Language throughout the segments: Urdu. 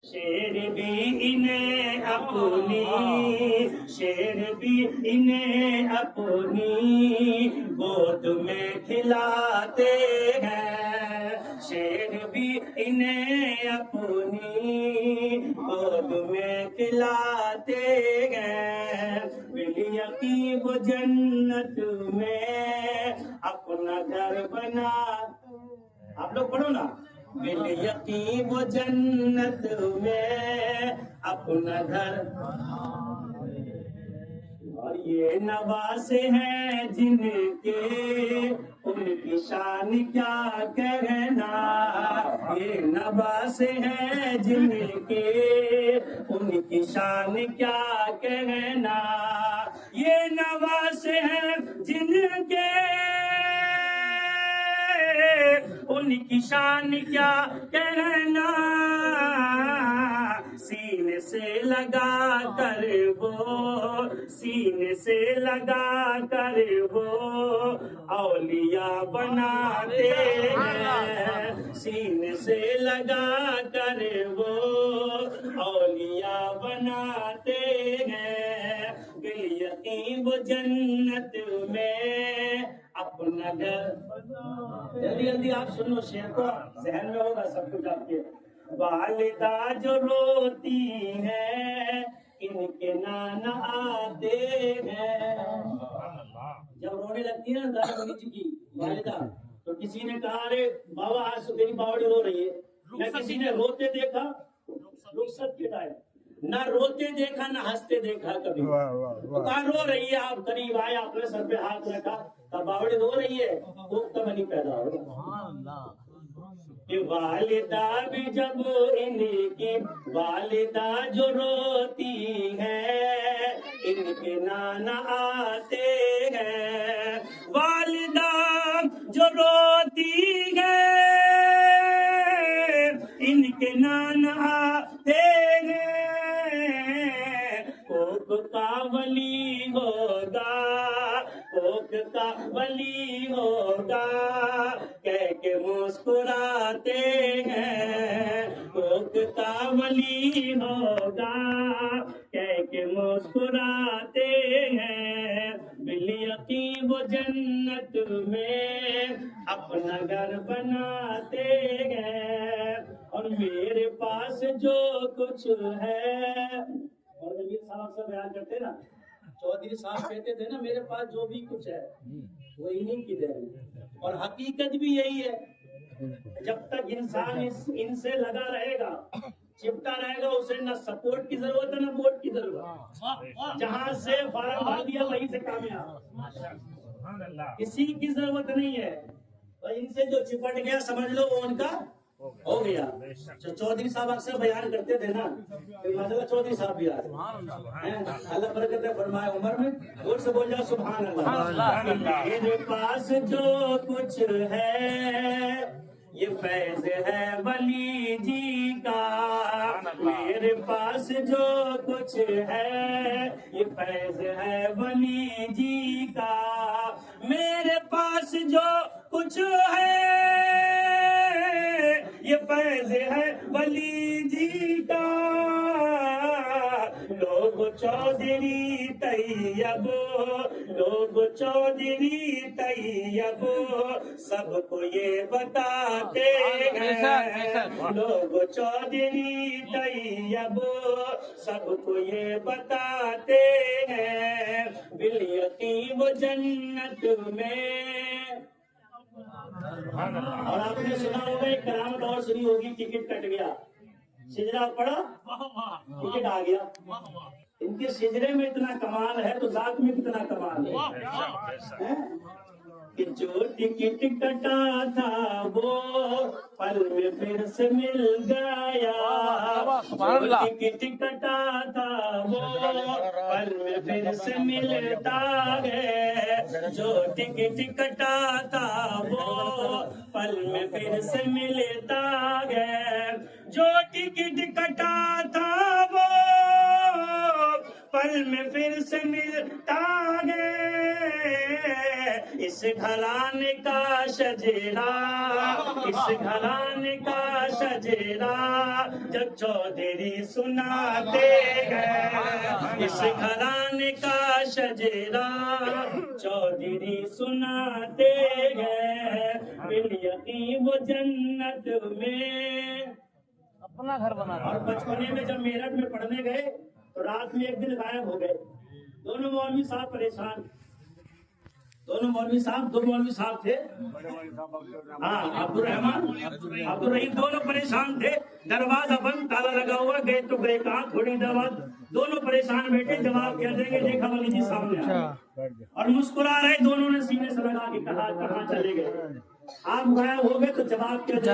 شیر بھی انہیں اپنی، شیر بھی انہیں اپنی گود میں کھلاتے ہیں، شیر بھی انہیں اپنی گود میں کھلاتے ہیں، بالیقین وہ جنت میں اپنا گھر بنا، آپ لوگ پڑھو نا، بالیقین وہ جنت میں اپنا گھر، اور یہ نواسے ہیں جن کے ان کی شان کیا کہنا، یہ نواسے ہیں جن کے ان کی شان کیا کہنا، یہ نواسے ہیں جن کے ان کی شان کیا کہنا، سینے سے لگا کر وہ، سینے سے لگا کر وہ اولیاء بناتے ہیں، سینے سے لگا کر وہ اولیاء بناتے ہیں، بالیقین وہ جنت میں اپنا گھر، جلدی جلدی آپ سنو، شیخ کو ذہن میں ہوگا سب کچھ آپ کے، والدہ جو روتی ہے ان کے نانا آتے ہیں، جب رونے لگتی ہے نا دادا بگیچی کی والدہ تو کسی نے کہا ارے بابا آج تو تیری باوڑی رو رہی ہے، یا کسی نے روتے دیکھا رخصت کے ٹائم، نہ روتے دیکھا نہ ہنستے دیکھا کبھی، تو کہاں رو رہی ہے، آپ قریب آئے، آپ نے سر پہ ہاتھ رکھا، باوڑی رو رہی ہے، پختہ بنی پیدا ہوگا، کہ والدہ بھی جب ان کی، والدہ جو روتی ہے ان کے نانا آتے ہیں، والدہ جو روتی ہے ان کے نانا آتے ہیں، کوک کا ولی ہوگا، کوک کا ولی ہوگا کہہ کے مسکراتے ہیں، کوک کا ولی ہوگا کہہ کے مسکراتے ہیں، بالیقین وہ جنت میں اپنا گھر بناتے ہیں، اور میرے پاس جو کچھ ہے، اور یہ صاحب سے بیان کرتے نا، چودھری صاحب کہتے تھے نا میرے پاس جو بھی کچھ ہے وہ انہیں کی دے، اور حقیقت بھی یہی ہے، جب تک انسان ان سے لگا رہے گا، چپٹا رہے گا، اسے نہ سپورٹ کی ضرورت ہے نہ ووٹ کی ضرورت، جہاں سے فارغ بھر دیا وہیں سے کامیاب، کسی کی ضرورت نہیں ہے، اور ان سے جو چپٹ گیا سمجھ لو وہ ان کا ہو گیا۔ چودھری صاحب اکثر بیان کرتے تھے نا، مسئلہ چودھری صاحب بھی آتے، اللہ برکت فرمائے عمر میں، زور سے بول جاؤ سبحان اللہ۔ میرے پاس جو کچھ ہے یہ فیض ہے ولی جی کا، میرے پاس جو کچھ ہے یہ فیض ہے ولی جی کا، میرے پاس جو کچھ ہے یہ فیض ہے ولی جی کا، لوگ چودھری طیب، لوگ چودھری طیب سب کو یہ بتاتے ہیں، لوگ چودھری طیب سب کو یہ بتاتے ہیں، بالیقین وہ جنت میں، اور آپ نے سنا ہوگا ایک کرامت اور سنی ہوگی، ٹکٹ کٹ گیا، سجدہ پڑا ٹکٹ آ گیا، ان کے سجدے میں اتنا کمال ہے تو ذات میں کتنا کمال ہے، کہ جو ٹکٹ کٹا تھا وہ پل میں پھر سے مل گیا، جو ٹکٹ کٹا تھا وہ پل میں پھر سے ملتا ہے، جو ٹکٹ کٹا تھا وہ پل میں پھر سے ملتا ہے، جو ٹکٹ کٹا تھا وہ پل میں پھر سے ملتا ہے، اس گھرانے کا شجرا، اس گھرانے کا شجرا جب چودھری سناتے ہیں، اس گھرانے کا شجرا چودھری سناتے ہیں، بالیقین وہ جنت میں اپنا گھر بنا اور بچپنے میں جب میرٹھ میں پڑھنے گئے تو رات میں ایک دن غائب ہو گئے. دونوں مولوی صاحب پریشان، دونوں مولوی صاحب، دو مولوی صاحب تھے، ہاں عبد الرحیم، دونوں پریشان تھے. دروازہ بند، تالا لگا ہوا، گئے تو گئے کہاں، تھوڑی دیر بعد دونوں پریشان بیٹھے، جواب کیا دیں گے، دیکھا ولی جی سامنے آئے اور مسکرا رہے. دونوں نے سینے سے لگا کے کہا کہاں چلے گئے؟ آپ غائب ہو گئے تو جواب کیا دیں گے؟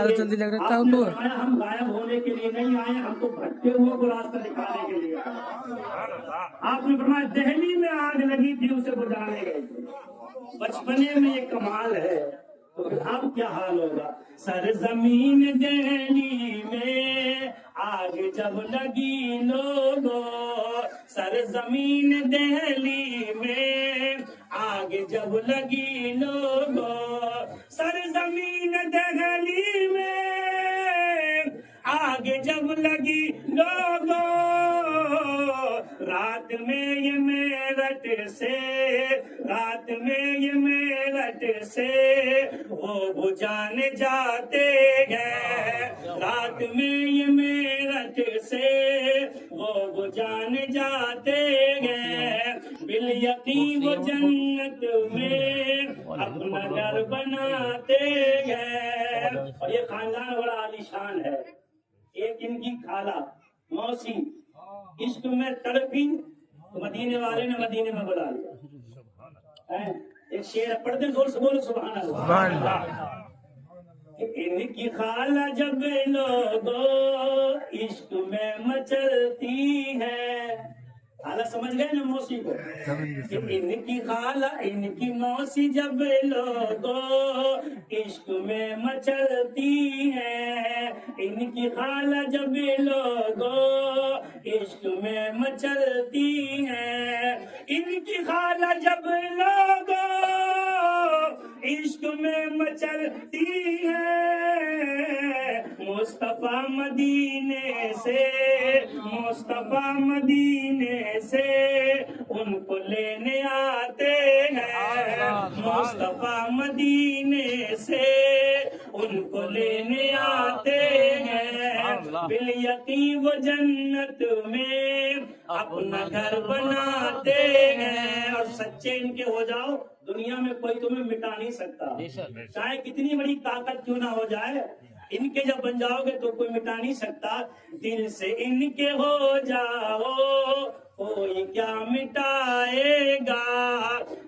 آپ نے فرمایا ہم غائب ہونے کے لیے نہیں آئے، ہم تو بھٹکے ہوئے کو راستہ دکھانے کے لیے. آپ نے فرمایا دہلی میں آگ لگی تھی اسے بجھانے گئے تھے. بچپنے میں یہ کمال ہے تو اب کیا حال ہوگا. سرزمین دہلی میں آگ جب لگی لوگوں، سرزمین دہلی میں آگ جب لگی لوگوں، سرزمین دہلی میں آگ جب لگی لوگوں، رات میں یہ میرٹھ سے، رات میں یہ میرٹھ سے وہ بجھانے جاتے ہیں، رات میں یہ میرٹھ سے وہ بجھانے جاتے ہیں، بالیقین وہ جنت میں اپنا گھر بناتے ہیں. اور یہ خاندان بڑا عالیشان ہے. ایک ان کی خالہ موسی عشق میں تڑپی تو مدینے والے نے مدینے میں بلا لیا. ایک شعر پڑھتے زور سے بولو سبحان اللہ. ان کی خالہ جب لوگوں عشق میں مچلتی ہے، خالہ سمجھ گئے نا موسی کو، ان کی خالہ، ان کی موسی جب لوگوں عشق میں مچلتی ہے، ان کی خالہ جب لوگوں عشق میں مچلتی ہے، ان کی خالہ جب لوگوں عشق میں مچلتی ہے، مصطفیٰ مدینے سے، مصطفیٰ مدینے سے ان کو لینے آتے ہیں، مصطفیٰ مدینے سے ان کو لینے آتے ہیں، بالیقین وہ جنت میں اپنا گھر بناتے ہیں. اور سچے ان کے ہو جاؤ، دنیا میں کوئی تمہیں مٹا نہیں سکتا، چاہے کتنی بڑی طاقت کیوں نہ ہو جائے، ان کے جب بن جاؤ گے تو کوئی مٹا نہیں سکتا. دل سے ان کے ہو جاؤ کوئی کیا مٹائے گا،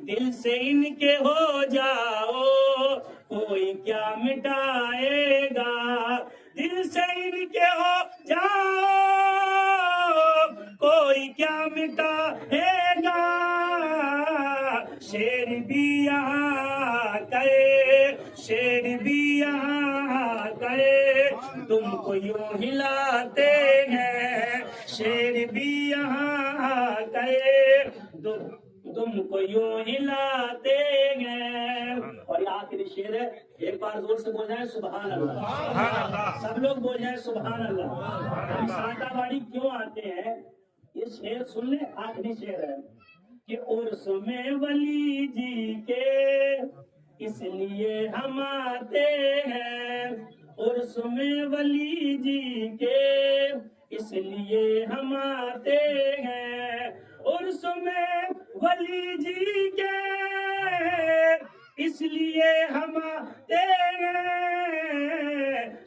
دل سے ان کے ہو جاؤ کوئی کیا مٹائے گا، دل سے ان کے ہو جاؤ کوئی کیا مٹائے گا. شیر بھی یہاں کرے، شیر بھی یہاں کرے تم کو یوں ہلاتے ہیں، شیر بھی یہاں کرے تم کو یوں ہلاتے ہیں. اور یہ آخری شعر ہے، ایک بار زور سے بول جائیں سبحان اللہ، سب لوگ بول جائیں سبحان اللہ. ہم سانٹا واڑی کیوں آتے ہیں؟ یہ شعر سن لیں، آخری شعر ہے کہ عرس میں ولی جی کے اس لیے ہم آتے ہیں، عرس میں ولی جی کے اس لیے ہم آتے ہیں، عرس میں ولی جی کے اس لیے ہم آتے ہیں.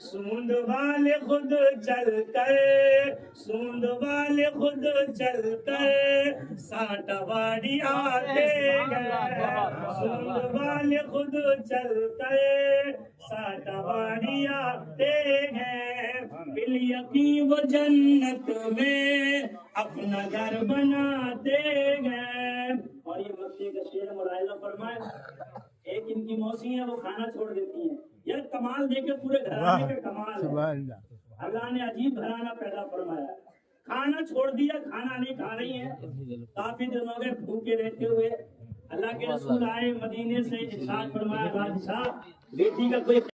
سوند والے خود چل کر، سوند والے خود چل کر سانٹا واڑی آتے ہیں، سوند والے خود چل کر سانٹا واڑی آتے ہیں، بالیقین وہ جنت میں اپنا گھر بناتے ہیں. اور یہ مکے کا شعر ملاحظہ فرمائے، ایک ان کی موسی ہے وہ کھانا چھوڑ دیتی ہیں. یار کمال دیکھے پورے گھرانے کا کمال ہے، اللہ نے عجیب گھرانہ پیدا فرمایا. کھانا چھوڑ دیا، کھانا نہیں کھا رہی ہیں، کافی دن ہو گئے بھوکے رہتے ہوئے. اللہ کے رسول آئے مدینے سے ارشاد فرمایا بادشاہ بیٹی کا کوئی